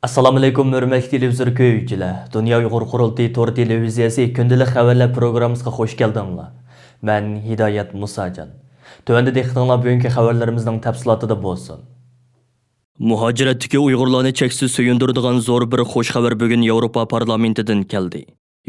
Assalomu alaykum hurmatli televizor ko'ruvchilar. Dunyo Uyg'ur qurultiyi to'r televiziyasi kundalik xabarlar programmasiga xush keldinglar. Men Hidoyat Musajon. Tövəndə diqqətinizlər bugünkü xəbərlərimizin təfsilatında bolsun. Muhaciratdagi Uyg'urlarni cheksiz suyundiradigan zo'r bir xush xabar bugun Yevropa parlamentidan keldi.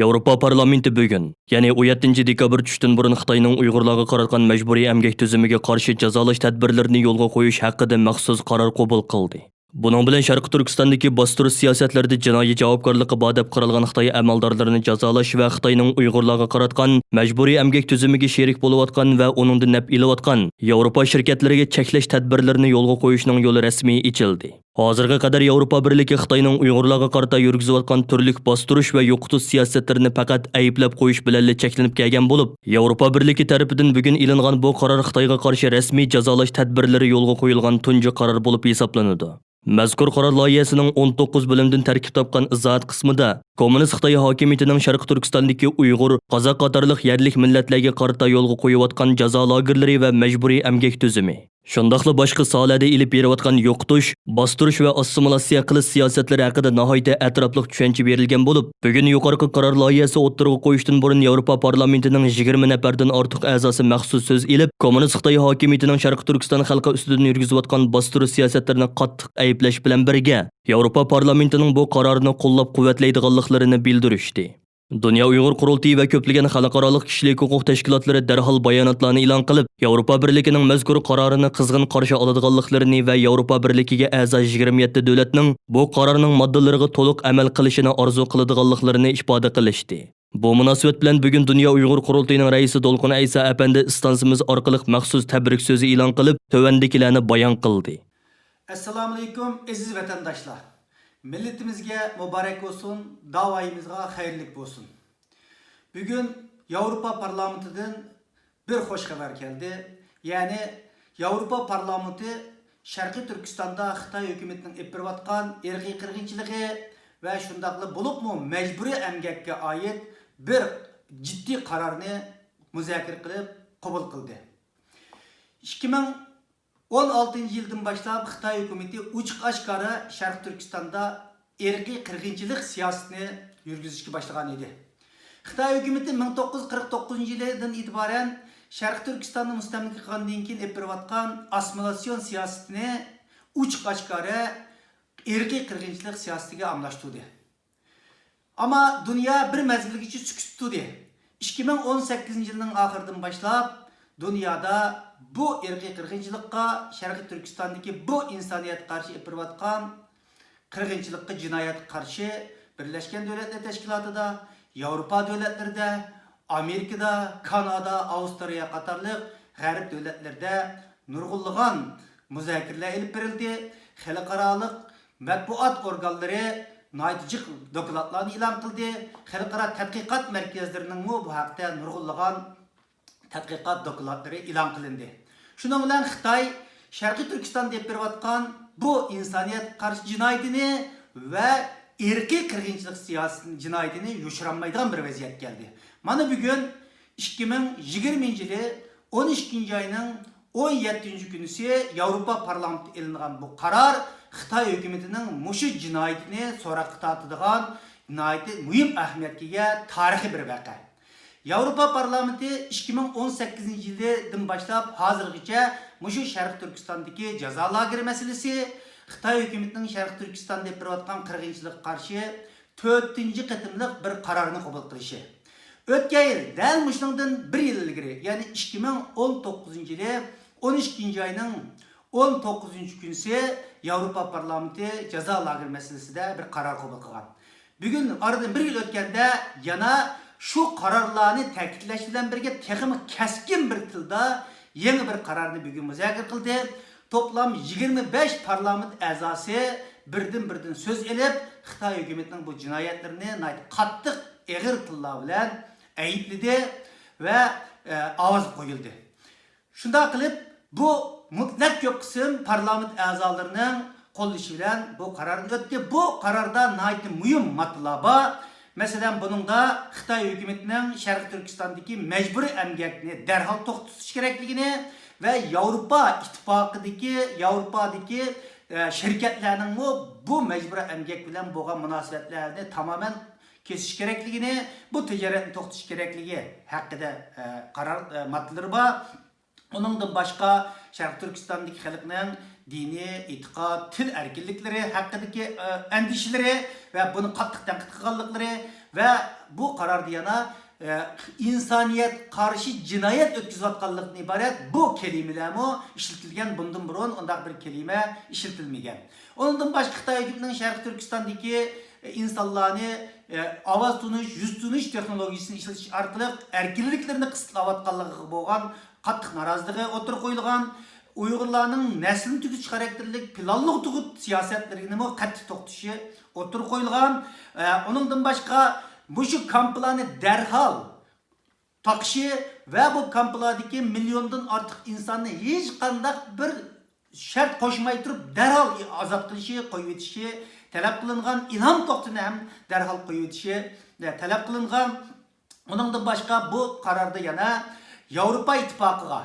Yevropa parlamenti bugun, ya'ni 17 dekabr tushdan burun Xitoyning Uyg'urlarga qaratgan majburiy emgak tuzimiga qarshi jazolash tadbirlarini yo'lga qo'yish haqida maxsus qaror qabul qildi. Bunun bilan Sharqi Turkistondagi bostirish siyosatlarida jinoiy javobgarlikka bor deb qaralgan Xitoy amaldorlarini jazolash va Xitoyning Uyg'urlarga qaratgan majburiy emgak tuzimiga sherik bo'layotgan va uningdan naf ilayotgan Yevropa shirkatlariga cheklash tadbirlarini yo'lga qo'yishning yo'li rasmiy ochildi. Hozirga qadar Yevropa Birligi Xitoyning Uyg'urlarga qarata yurgizayotgan turli bostirish va yo'qotish siyosatlarini faqat ayblab qo'yish bilan cheklanib kelgan bo'lib, Yevropa Birligi tarafidan bugun e'longan bu qaror Xitoyga qarshi rasmiy jazolash tadbirlari yo'lga qo'yilgan tunji qaror bo'lib hisoblanadi. Mazkur qaror loyihasining 19 bo'limdan tarkib topgan izohat qismida Kommunist Xitoy hokimiyatining Sharqi Turkistondagi Uyg'ur, qozoq qatorliq yerlik millatlarga qarata yo'lga qo'yayotgan jazo lagerlari va majburiy emgak tuzumi, shundaqla boshqa sohalarda ilib berayotgan yo'qotish, bostirish va assimilyatsiya qilish siyosatlari haqida nihoyatda atrofli tushuncha berilgan bo'lib, bugun yuqorqi qaror loyihasi o'ttirg'a qo'yishdan burun Yevropa parlamentining 20 nafardan ortiq a'zosi maxsus so'z ilib, Kommunist Xitoy hokimiyatining Sharqi Turkiston xalqi ustidan yurgizayotgan bostirish siyosatlarini qattiq ayiblash bilan birga Yevropa parlamentining bu qarorini qo'llab-quvvatlaydiganliklarini bildirishdi. Dünya Uyghur Qurultiyi va ko'plagan xalqaro kishilik huquq tashkilotlari darhol bayonotlarni e'lon qilib, Yevropa Birligining mazkur qarorini qizg'in qarshi oladiganliklarini va Yevropa Birligiga a'zo 27 davlatning bu qarorning moddalariga to'liq amal qilishini orzu qiladiganliklarini ifoda qilishdi. Bu munosabat bilan bugun Dünya Uyghur Qurultiyining raisi Dolqun Aysa apandi istansimiz orqali maxsus tabrik so'zi e'lon qilib, tovandagilarni bayon qildi. Assalomu alaykum aziz vatandaşlar. Milletimizge mübarek olsun, davayımızga hayırlık olsun. Bugün Avrupa Parlamenti'den bir hoş haber geldi. Yani Avrupa Parlamenti Şarkı Türkistan'da Xitay hükümetinin epirvatkan irqi qirg'inchiligi ve şundaqlı bulup mu mecburi emgakka ait bir ciddi kararını müzakir qilib qabul qildi. 2016 yıldan başlap Xitay hükümeti uçuk aşkara Şarkı Türkistan'da irqi qirg'inchilik siyosatini yurgizishga başlagan edi. Xitay hükümeti 1949 yıldan itibaren Şarkı Türkistan'da mustamlik qilgandan keyin epirvatkan assimilasyon siyosatini uçuk aşkara irqi qirg'inchilik siyosatiga amlashtirdi. Ama dünya bir mezgilgacha sukut tutdi. 2018 yılının ahiridan başlap dünyada bu irqi qirg'inchilikqa Sharqi Turkistondagi bu insoniyat qarshi epirvatgan qirg'inchilikqa jinoyat qarshi Birleşken Devletler Teşkilatı'da, Avrupa devletlerinde, Amerika'da, Kanada, Avstraliya qatorliq g'arb devletlerinde nurg'unlagan muzokaralar elib berildi. Xalqaro matbuot organlari naytijiq dokladlarni e'lon qildi. Xalqaro tadqiqot markazlarining bu haqda nurg'unlagan tadqiqot dokladlari e'lon qilindi. Şunun bilan Xitoy Sharqi Turkistonda deb berayotgan bu insoniyat qarshi jinoyatini va irqiy qirg'inchilik siyosatini jinoyatini yushirolmaydigan bir vaziyat keldi. Mana bugun 2020-yili 12 ayının 17 günüsü Avrupa Parlamenti e'lonlagan bu qaror Xitoy hukumatining mushu jinoyatini so'roqqa tortadigan nihoyatda muhim ahamiyatga ega tarixiy bir voqea. Avrupa Parlamenti 2018 yıldan başlap hazırgacha mushu Sharqi Turkistondagi jazo lageri meselesi, Xitoy hukumatining Sharqi Turkistonda deb berayotgan qirg'inchilikka qarshi 4-qatimliq bir qarorni qabul qilishi. O'tgan yil dal mushundan 1 yil ilgari, ya'ni 2019 yili 12 ayının 19 günüsü Avrupa Parlamenti jazo lageri meselesida bir qaror qabul qilgan. Bugun aradan 1 yil o'tganda yana şu kararlarını ta'kidlash bilan birga texnik keskin bir tilda yeni bir kararını bugün müzakir qildi. Toplam 25 parlament a'zosi birdan söz elib, Xitoy hukumatining bu jinoyatlarini qattiq eg'ir tillar bilan aybladi va ovoz qo'yildi. Shunda qilib bu mutlaq ko'p qism parlament a'zolarining qo'llashi bilan bu qarorni o'tdi. Bu qarorda nihoyatda muhim matlar bor. Mesela bununda Xitoy hukumatining Sharqi Turkistondagi majburiy emgakni darhol to'xtatish kerakligini va Yevropa ittifoqidagi şirketlerinin bu mecburi emgek bilen boğan münasebetlerini tamamen kesiş gerekligini, bu ticaretini to'xtatish kerakligi haqida qaror maddeleri var. Onundan başka Şarkı Türkistan'daki halkının dini, itiqad, til erkinlikleri hakkındaki endişeleri ve bunu qattiq tanqid qilganliklari ve bu karar diyana insaniyet karşı cinayet ötküzatkanlıktan ibaret bu kelimelermi işletilgen bundan burun ondak bir kelime işletilmegen. Ondan başka Xitay hükümetinin Şarkı Türkistan'daki insanlarını avaz tunuş, yüz tunuş teknolojisini işletiş arkalık erkinliklerini kısıtlavatkanlığı boğan qattiq narazılığı oturup koyulgan Uygurlarning neslini tüketiş karakterlik planlı tuğut siyasetlerini qattiq to'xtashi oturup koyulgan. Onundan başka bu şu kamplarını derhal takışı ve bu kamplardaki milyondan artık insanı hiç kandak bir şart koşmayı durup derhal azap kılışı, koyuvetişi talep kılıngan, ilham toktunu hem derhal koyuvetişi talep kılıngan. Onundan başka bu kararda yana Avrupa İttifakı'na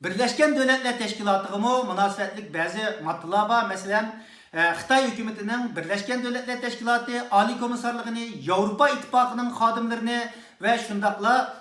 Birleşken Devletler Teşkilatı'na münasebetlik bazı maddeler var. Mesela Xitay hükümetinin Birleşken Devletler Teşkilatı Ali Komisarlığını, Avrupa İttifakı'nın xadimlerini ve şundakla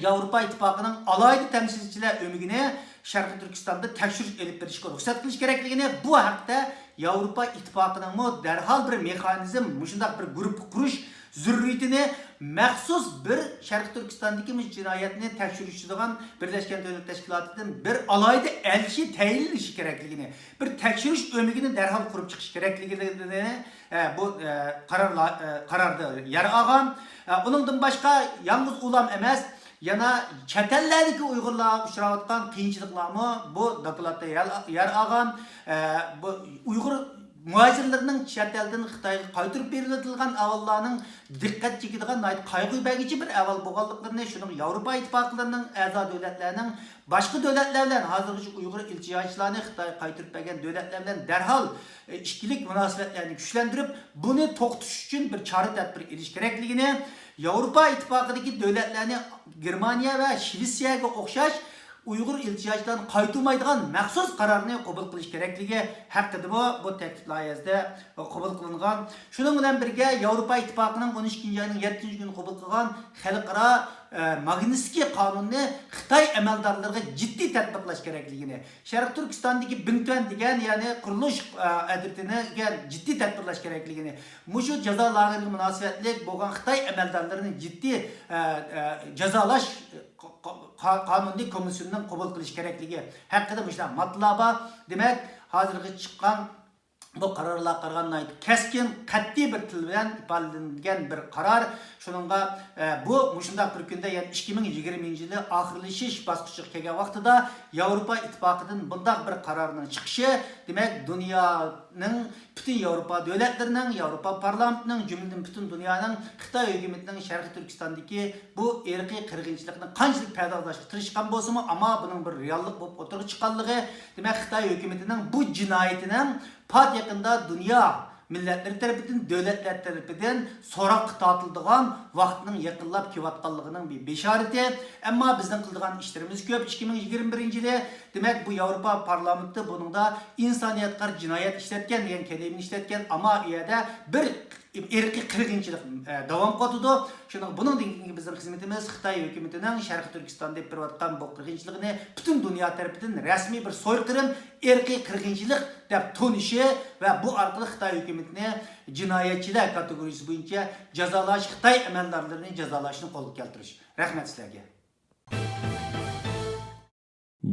Avrupa İttifakı'nın alaylı temsilciler ömrüne Şarkı Türkistan'da tekşürüş elip verişe ruhsat kılış gerekliğini bu hakta Avrupa İttifakı'nın derhal bir mekanizm, şundak bir grup kuruş zürriyetini məxsus bir Şarkı Türkistan'daki cinayetini tekşürüşçüdüğün Birleşken Devletler Teşkilatı'nın bir alayda elçi teyil işi gerekliğini, bir tekşürüş ömrünü derhal kurup çıkış gerekliğini bu kararda yer algan. Onundan başka yalnız ulam emez, yana çetellerdeki Uygurlar uçuravatkan kıyınçılıklarımı bu dokulatda yer algan. Bu Uygur muhacirlerinin chet elden Xitayga qaytırıp beritilgan avallarning diqqat çekadigan qayg'u bergichi bir aval bo'lganliklarini shuning Avrupa İttifaklarının a'zo davlatlarining boshqa davlatlar bilan hozirgi Uyg'ur iltijoschilarni Xitoy qaytirib bergan davlatlar bilan darhol ishkilik munosabatlarni kuchlantirib buni to'xtatish uchun bir chora tadbir elish kerakligini Avrupa İttifakıdagi davlatlarni Germaniya va Shvetsiyaga o'xshash Uygur iltijoschilarni qaytulmaydigan maxsus qarorni qabul qilish kerakligi haqida bu taklif loyihasida qabul qilingan. Shuning bilan birga Yevropa Ittifoqining 12-oyning 7-kuni qabul qilgan xalqaro Magnitsky qonunni Xitoy amaldorlariga jiddiy tatbiqlash kerakligini, Sharq Turkistondagi Bintuan degan, ya'ni qurilish adretini jiddiy tatbiqlash kerakligini, mushu jazo lag'iriga munosabatli bo'lgan Xitoy amaldorlarini jiddiy jazolash Kanuni Komisyonu'nun qabul qilish kerakligi haqida müşlah matlaba demek hozirgi chiqqan bu qarorlar qaraganda keskin qat'iy bir til bilan ifodalangan bir qaror. Shuningga bu mushundaq bir kunda, ya'ni 2020-yili oxirlashish bosqichiga kelgan vaqtida Yevropa İttifoqidan bundaq bir qarorning chiqishi demak dunyoning bütün Yevropa davlatlarining, Yevropa parlamentining, jumladan bütün dunyoning Xitoy hukumatining Sharqiy Turkistondagi bu irqiy qirg'inchilikni qanchalik paydoqlashga tirishgan bo'lsa-mu, ammo buning bir reallik bo'lib o'tirib chiqqanligi, demak Xitoy hukumatining bu jinoyatining pat yakında dünya milletleri tarafından, devletler tarafından sorak tatıldıgan vaktinin yakınlap kivatkanlığının bir beşareti. Ama bizden kıldığan işlerimiz köp. 2021-yili demek bu Avrupa Parlamenti bunun da insaniyetler cinayet işletken, diyen kelimini işletken ama iyada bir irqiy qirg'inchilik davom qotudi. Shunday bunun dingi bizning xizmatimiz Xitoy hukumatining Sharqiy Turkistonda berayotgan bu qirg'inchilikni butun dunyo tarafidan rasmiy bir so'yqirim, irqiy qirg'inchilik deb tonishi va bu orqali Xitoy hukumatini jinoyatchilar kategoriyasi bo'yicha jazolash, Xitoy amaldorlarini jazolashni qo'lga keltirish. Rahmat sizlarga.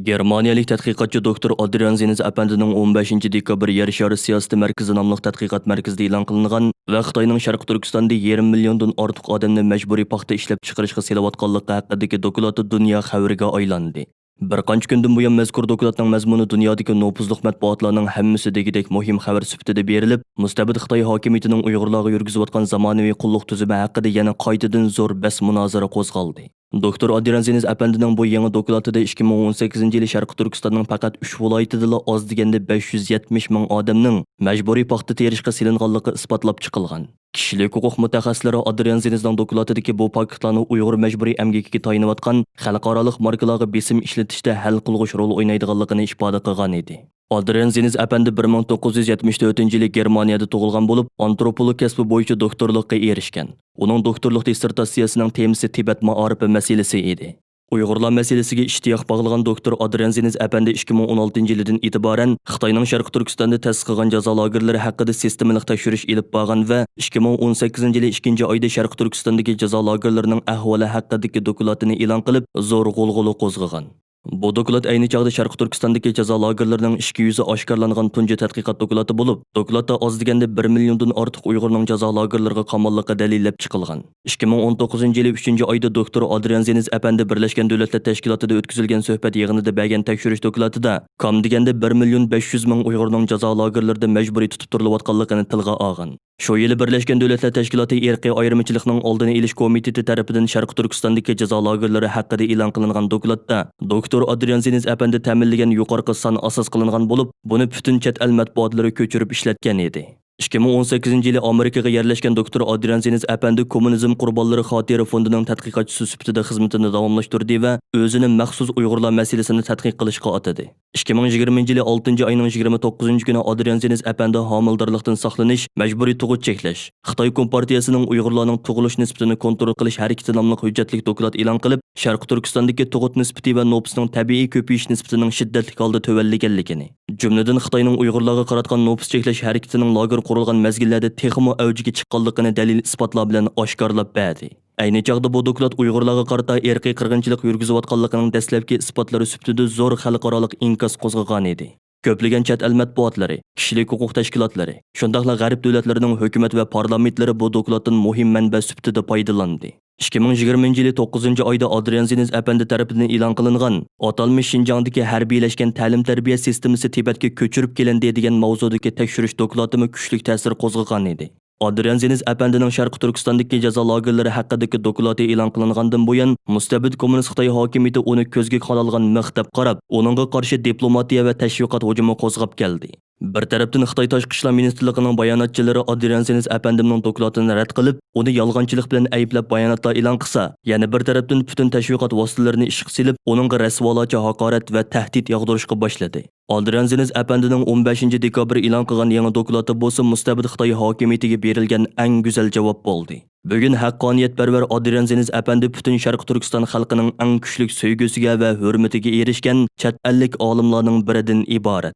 Germaniyalik tadqiqotchi doktor Adrian Zeniz Apandining 15 dekabr Yer shari siyosati markazi nomli tadqiqot markazida e'lon qilingan va Xitoyning Sharq Turkistonda 20 milliondan ortiq odamni majburiy paxta ishlab chiqarishga selayotganligi haqidagi doklati dunyo xabariga aylandi. Bir qancha kundan buyon mazkur dokladning mazmuni dunyodagi nopuzliq matbuotlarning hammasi degidek muhim xabar sifatida berilib, mustabid Xitoy hokimiyatining Uyg'urlarga yurgizayotgan zamonaviy qulluq tuzumi haqida yana qaytadan zo'r bas munozara qo'zg'aldi. Doktor Adrian Zeniz Apandining bu yangi dokladida 2018-yili Sharq Turkistonning faqat 3 viloyatida oz deganda 570 ming odamning majburiy paxta terishga selinganligi isbotlab chiqilgan. Kishilik huquq mutaxassislari Adrian Zenizning dokladidagi bu paktlarni Uyg'ur majburiy emgakiga tayinlayotgan xalqaro markalarga besim ishlatishda hal qilg'uch rol o'ynaydiganligini ifoda qilgan edi. Adrian Zeniz әпәнді 1974 Germaniyada tug'ilgan bo'lib, antropolog kasbi bo'yicha doktorlikka erishgan. Uning doktorlik dissertatsiyasining temasi Tibet maorifi masalasi edi. Uyg'urlar masalasiga ishtiyoq bog'lagan doktor Adrian Zeniz әпәнді 2016 yildan e'tiboran Xitoyning Sharq Turkistonda ta'sis qilgan jazo lagerlari haqida sistemalik tekshirish olib borgan va 2018 yili 2 oyda Sharq Turkistondagi jazo lagerlarining ahvoli haqidagi dokladini e'lon qilib, zo'r g'ulg'ula qo'zg'agan. Bu doklad ayni chog'da Sharq Turkistondagi jazo lagerlarining ishki yuzi oshkorlangan tunji tadqiqot dokladi bo'lib, dokladda oz deganda 1 milliondan ortiq Uyg'urning jazo lagerlariga qamalliqqa dalillab chiqilgan. 2019 yili 3 oyda doktor Adrian Zeniz әпәнді Birlashgan Davlatlar Tashkilotida o'tkazilgan suhbat yig'inida bergan tekshirish dokladida kam deganda 1 million 500 ming Uyg'urning jazo lagerlarida majburiy tutib turilayotganligini tilga olgan. Shu yili Birlashgan Davlatlar Tashkiloti irqiy ayirmachilikning oldini olish komiteti tarafidan Sharq Turkistondagi jazo lagerlari haqida e'lon qilingan dokladda doktor Adrian Zeniz әпәнді ta'minlagan yuqorqi son asos qilingan bo'lib, buni butun chet el matbuotlari ko'chirib ishlatgan edi. 2018 yili Amerikaga yerlashgan doktor Adrian Zeniz әпәнді kommunizm qurbonlari xotira fondining tadqiqotchisi sifatida xizmatini davomlashtirdi va o'zini maxsus Uyg'urlar masalasini tadqiq qilishga otadi. 2020 yili 6 oyning 29 kuni Adrian Zeniz әпәнді homildorlikdan saqlanish, majburiy tug'ut cheklash, Xitoy Kompartiyasining Uyg'urlarning tug'ilish nisbatini kontrol qilish harakati nomli hujjatli doklad e'lon qilib, Sharq Turkistondagi tug'ut nisbati va nopusning tabiiy ko'payish nisbatining shiddatli holda tuvanliganligini, jumladan Xitoyning Uyg'urlarga qaratgan nopus cheklash harakatining lager qurilgan mezgillarda texmo avjiga chiqqanligini dalil isbotlar bilan oshkorlab berdi. Ayni chog'da bu doklad Uyg'urlarga qarata irqiy qirg'inchilik yurgizayotganligining dastlabki isbotlari sifatida zo'r xalqaro inkos qo'zg'agan edi. Ko'plagan chet el matbuotlari, kishilik huquq tashkilotlari, shundaqla g'arb davlatlarining hukumat va parlamentlari bu dokladdan muhim manba sifatida foydalandi. 2020 yili 9 oyda Adrian Zeniz әпәнді tarafidan e'lon qilingan atalmish Xinjiangdagi harbiylashgan ta'lim-tarbiya sistemasi Tibetga ko'chirib kelindi degan mavzudagi tekshirish dokladimi kuchli ta'sir qo'zg'agan edi. Adrian Zeniz әпәндінің Sharq Turkistondagi jazo lagerlari haqidagi dokladi e'lon qilingandan buyon mustabid kommunist Xitoy hokimiyati uni ko'zga qadalgan mixtab qarab, uningga qarshi diplomatiya va tashviqot hujumi qo'zg'ab keldi. Bir tarafdan Xitoy Tashqi ishlar ministrligining bayonotchilari Adrian Zeniz әпәндінің dokladini rad qilib, uni yolg'onchilik bilan ayblab bayonotlar e'lon qilsa, yana bir tarafdan butun tashviqot vositalarini ishga silib, uningga rasvolacha haqorat va tahdid yog'dirishga boshladi. Adrian Zeniz әпәндінің 15 dekabr e'lon qilgan yangi dokladi bo'lsa mustabid Xitoy hokimiyatiga berilgan eng go'zal javob bo'ldi. Bugun haqqoniyatparvar Adrian Zeniz әпәнді butun Sharq Turkiston xalqining eng kuchli sevgisiga va hurmatiga erishgan chet ellik olimlarning biridan iborat.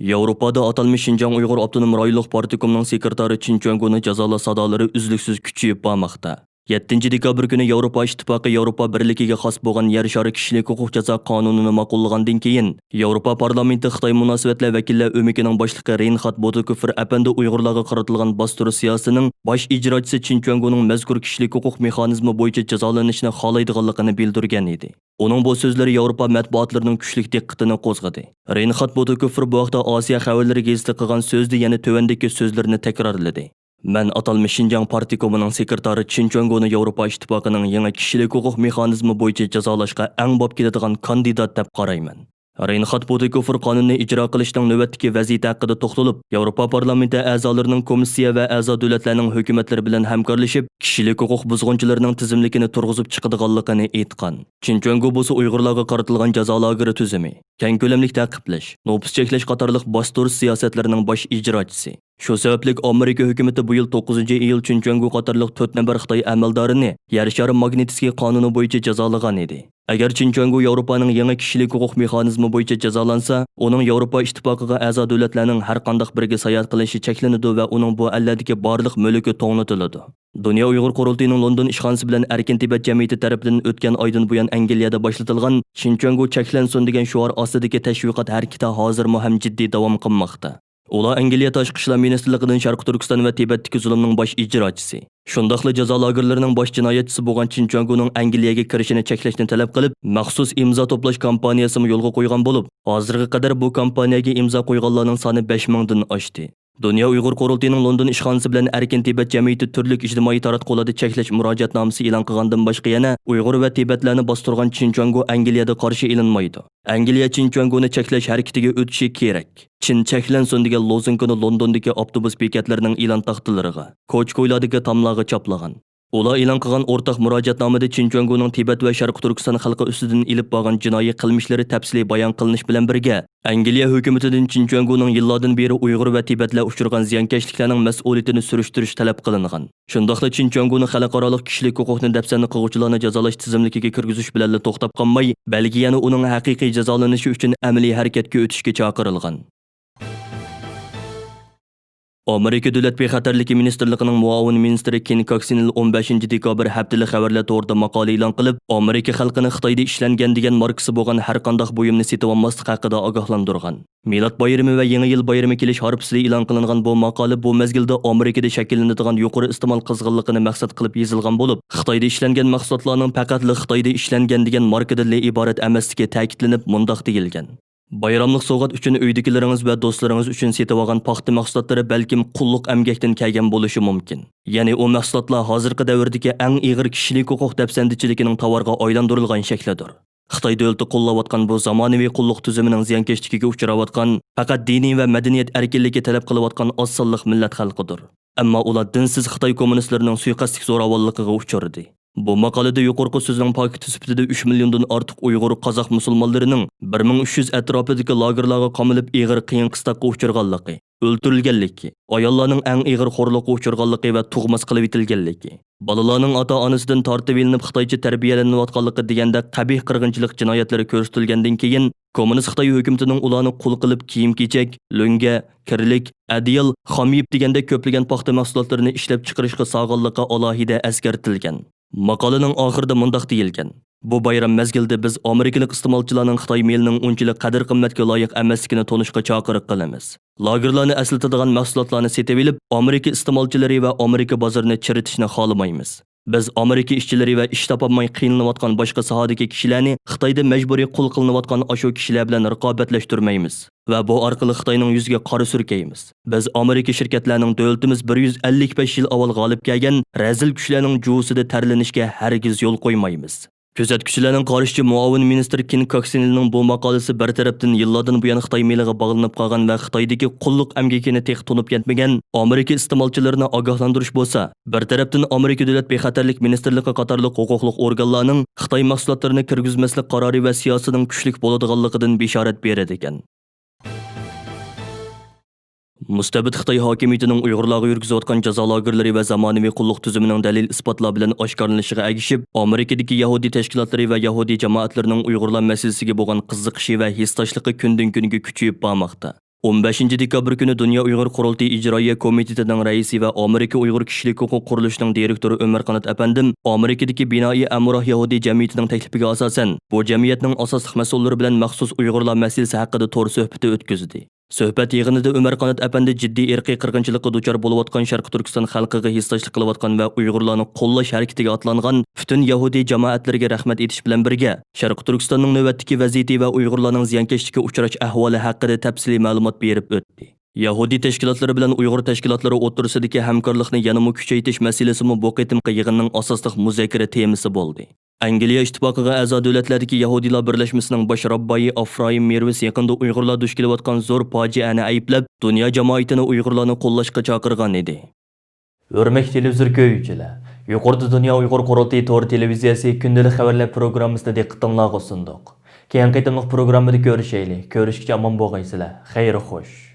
Yevropada atalmish Xinjiang Uyg'ur Avtonom Rayonluq partikomining sekretari Chin Chuanguni jazolash sadolari uzluksiz kuchayib bormoqda. 7 dekabr kuni Yevropa Ittifoqi Yevropa Birligiga xos bo'lgan yer shari kishilik huquq jazo qonunini ma'qullagandan keyin Yevropa parlamenti Xitoy munosabatlar vakillar o'mikining boshlig'i Reinhard Bodukoffer әпәнді Uyg'urlarga qaratilgan bostirish siyosatining bosh ijrochisi Chin Chuanguning mazkur kishilik huquq mexanizmi bo'yicha jazolanishni xohlaydiganligini bildirgan edi. Uning bu so'zlari Yevropa matbuotlarining kuchli diqqatini qo'zg'adi. Reinhard Bodukoffer bu vaqtda Osiyo xabarlari gazetida qilgan so'zda yana tövandagi so'zlarini takrorladi. Men atalmish Xinjiang partikomining sekretari Chin Chuanguni Yevropa Ittifoqining yangi kishilik huquq mexanizmi bo'yicha jazolashga eng bo'p keladigan kandidat deb qarayman. Reinhard Bodukoffer qonunni ijro qilishning navbatdagi vaziyati haqida to'xtalib, Yevropa parlamenti a'zolarining komissiya va a'zo davlatlarning hukumatlari bilan hamkorlashib, kishilik huquq buzg'unchilarining tizimligini turg'izib chiqadiganligini aytgan. Chin Chuangu bo'lsa Uyg'urlarga qaratilgan jazo lageri tuzumi, keng ko'lamli ta'qiplash, nopus cheklash qatorliq bostirish siyosatlarining bosh ijrochisi. Shu sababli Amerika hukumati bu yil 9 iyul Chin Chuangu qatorliq 4 nafar Xitoy amaldorini yer shari Magnitskiy qonuni bo'yicha jazolagan edi. Agar Chin Chuangu Yevropaning yangi kishilik huquq mexanizmi bo'yicha jazolansa, uning Yevropa Ittifoqiga a'zo davlatlarning har qanday biriga sayohat qilishi cheklanadi va uning bu alladagi barliq mulki to'g'natiladi. Dunyo Uyg'ur qurultiyining London ishxonasi bilan Erkin Tibet jamiyati tarafidan o'tgan oydan buyon Angliyada boshlatilgan Chin Chuangu cheklansin degan shior ostidagi tashviqot harakati hozirmi ham jiddiy davom qilmoqda. Ular Angliya Tashqi ishlar ministrligining Sharq Turkiston va Tibetdagi zulmning bosh ijrochisi. Shundaqla jazo lagerlarining bosh jinoyatchisi bo'lgan Chin Chuanguning Angliyaga kirishini cheklashni talab qilib, maxsus imzo to'plash kampaniyasini yo'lga qo'ygan bo'lib, hozirga qadar bu kampaniyaga imzo qo'yganlarning soni 5000 dan oshdi. Dunyo Uyg'ur qurultiyining London ishxonasi bilan Erkin Tibet jamiyati turli ijtimoiy taratqularda cheklash murojaatnomasi e'lon qilgandan boshqa yana Uyg'ur va Tibetlarni bostirgan Chin Chuangu Angliyada qarshi e'linmaydi. Angliya Chin Chuanguni cheklash harakatiga o'tishi kerak. Chin cheklansin degan lozungini Londondagi avtobus bekatlarining e'lon taxtalariga, ko'ch-ko'ylardagi tomlarga choplagan. Ular e'lon qilgan o'rtaq murojaatnomada Xinjiangning Tibet va Sharq Turkiston xalqi ustidan ilib borgan jinoiy qilmishlari tafsiliy bayon qilinish bilan birga, Angliya hukumatidan Xinjiangning yillardan beri Uyg'ur va Tibetlar uchragan ziyonkashliklarning mas'uliyatini surishtirish talab qilingan. Shundaqla Xinjiangning xalqaroliq kishilik huquqni dafsanni qiluvchilarni jazolash tizimligiga kirgizish bilan to'xtab qolmay, balki yana uning haqiqiy jazolanishi uchun amaliy harakatga o'tishga chaqirilgan. Amerika Davlat bexatarligi ministrligining muavin ministri Ken Coxinel 15 dekabr haftalik xabarlar to'g'risida maqola e'lon qilib, Amerika xalqini Xitoyda ishlangan degan markasi bo'lgan har qanday buyumni sotib olmaslik haqida ogohlantirgan. Milod bayrami va Yangi yil bayrami kelish harfsida e'lon qilingan bu maqola bu mezgilda Amerikada shakllanadigan yuqori iste'mol qizg'inligini maqsad qilib yozilgan bo'lib, Xitoyda ishlangan mahsulotlarning faqat Xitoyda ishlangan degan markadan iborat emasligi ta'kidlanib, mundaq deyilgan. Bayramlıq sovg'at uchun uydagilaringiz va do'stlaringiz uchun setib olgan paxta mahsulotlari balkim qulluq amgakdan kelgan bo'lishi mumkin. Ya'ni u mahsulotlar hozirgi davrdagi eng ig'ir kishilik huquq dafsandichiligining tovarga aylantirilgan shaklidir. Xitoy davlati qo'llayotgan bu zamonaviy qulluq tizimining ziyonkashligiga uchrayotgan, faqat diniy va madaniyat erkinligi talab qilayotgan oz sonli millat xalqidir. Ammo ular dinsiz Xitoy kommunistlarining suiqasdlik zo'ravonligiga uchradi. Bu maqolada yuqorqi so'zning paketi sifatida 3 milliondan ortiq Uyg'ur qozoq musulmonlarining 1300 atrofidagi lagerlarga qamalib ig'ir qiyin qistoqqa uchirganligi, o'ldirilganligi, ayollarning eng ig'ir xo'rliqqa uchirganligi va tug'mas qilib etilganligi, bolalarning ota-onasidan tortib ilinib Xitoycha tarbiyalanayotganligi deganda qabih qirg'inchilik jinoyatlari ko'rsatilgandan keyin kommunist Xitoy hukumatining ularni qul qilib kiyim-kechak, lo'nga, kirlik, adiyal, xomiyib deganda ko'plagan paxta mahsulotlarini ishlab chiqarishga sog'inliqqa alohida eskartilgan. Maqolaning oxirida mundaq deyilgan: Bu bayram mezgilida biz Amerikalik iste'molchilarning Xitoy melining unchalik qadr-qimmatga loyiq emasligini tonishga chaqiriq qilamiz. Lagerlarni aslatadigan mahsulotlarni setib olib, Amerika iste'molchilari va Amerika bozorini chiritishni xohlamaymiz. Biz Amerika ishchilari va ish topolmay qiynalayotgan boshqa sohadagi kishilarni Xitoyda majburiy qul qilinayotgan ashu kishilar bilan raqobatlashtirmaymiz va bu orqali Xitoyning yuziga qora surkaymiz. Biz Amerika shirkatlarining davlatimiz 155 yil avval g'olib kelgan razil kuchlarning juusida tarlanishga hargiz yo'l qo'ymaymiz. Kuzatuvchilarning qarashicha muavin ministr Ken Coxinelning bu maqolasi bir tarafdan yillardan buyon Xitoy meliga bog'lanib qolgan va Xitoydagi qulluq amgakini teq tunib yetmagan Amerika iste'molchilarini ogohlantirish bo'lsa, bir tarafdan Amerika Davlat bexatarlik ministrligi qatorliq huquqli organlarning Xitoy mahsulotlarini kirgizmaslik qarori va siyosatining kuchlik bo'ladiganligidan bishorat beradi ekan. Mustabid Xitoy hokimiyatining Uyg'urlarga yurgizayotgan jazo lagerlari va zamonaviy qulluq tizimining dalil isbotlar bilan oshkorlanishiga ergishib, Amerikadagi Yahudi tashkilotlari va Yahudi jamoatlarining Uyg'urlar masalasiga bo'lgan qiziqishi va hissdoshligi kundan-kunga kuchayib bormoqda. 15 dekabr kuni Dunyo Uyg'ur qurultiyi ijroiya komitetining raisi va Amerika Uyg'ur kishilik huquq qurilishining direktori Umar Qanot apandim Amerikadagi Binoyi Amroh Yahudi jamiyatining taklifiga asosan bu jamiyatning asosli mas'ullari bilan maxsus Uyg'urlar masalasi haqida to'r suhbati o'tkazdi. Suhbat yig'inida Umar Qanot apandi jiddiy irqiy qirg'inchilikqa duchor bo'layotgan Sharq Turkiston xalqiga hissdoshlik qilayotgan va Uyg'urlarni qo'llash harakatiga otlangan butun Yahudi jamoatlariga rahmat etish bilan birga Sharq Turkistonning navbatdagi vaziyati va Uyg'urlarning ziyonkashlikka uchrash ahvoli haqida tafsiliy ma'lumot berib o'tdi. Yahudi tashkilotlari bilan Uyg'ur tashkilotlari o'rtasidagi hamkorlikni yanada kuchaytirish masalasi bu qitimqi yig'inning asosli muzokara temasi bo'ldi. Angliya ittifoqiga a'zo davlatlardagi Yahudilar birlashmasining bosh rabboyi Afroim Mirvis yaqinda Uyg'urlar duch kelayotgan zo'r fojiani ayblab, dunyo jamoatini Uyg'urlarni qo'llashga chaqirgan edi. Hurmatli televizor ko'ruvchilar, yuqorida Dunyo Uyg'ur qurultiyi to'g'ri televiziyasi kundalik xabarlar programmasida diqqatingizga sundiq. Keyingi qitimliq programmada ko'rishaylik. Ko'rishgacha omon bo'lgaysizlar. Xayr xo'sh.